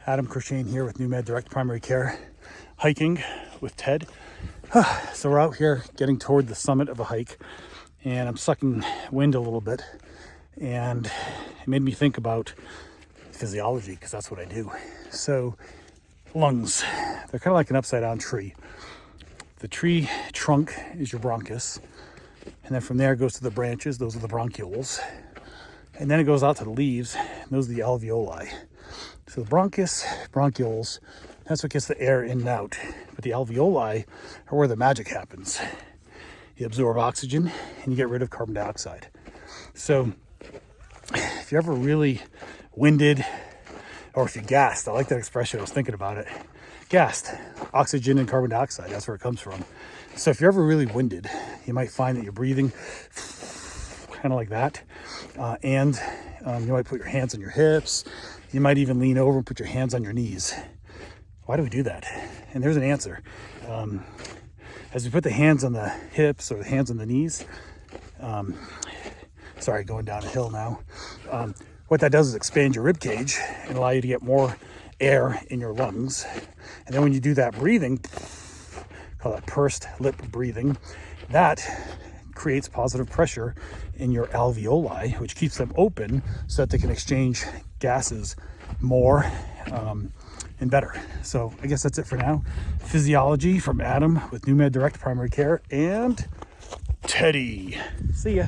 Adam Courchaine here with Med Direct Primary Care, hiking with Ted. So we're out here getting toward the summit of a hike, and I'm sucking wind a little bit, and it made me think about physiology, because that's what I do. So lungs, they're kind of like an upside down tree. The tree trunk is your bronchus, and then from there it goes to the branches. Those are the bronchioles, and then it goes out to the leaves, and those are the alveoli. So the bronchus, bronchioles, that's what gets the air in and out. But the alveoli are where the magic happens. You absorb oxygen and you get rid of carbon dioxide. So if you're ever really winded, or if you're gassed, I like that expression, I was thinking about it. Gassed, oxygen and carbon dioxide, that's where it comes from. So if you're ever really winded, you might find that you're breathing kind of like that. And you might put your hands on your hips. You might even lean over and put your hands on your knees. Why do we do that? And there's an answer. As we put the hands on the hips or the hands on the knees, sorry, going down a hill now. What that does is expand your rib cage and allow you to get more air in your lungs. And then when you do that breathing, call that pursed lip breathing, that creates positive pressure in your alveoli, which keeps them open so that they can exchange gases more and better. So I guess that's it for now. Physiology from Adam with Med Direct Primary Care and Teddy. See ya.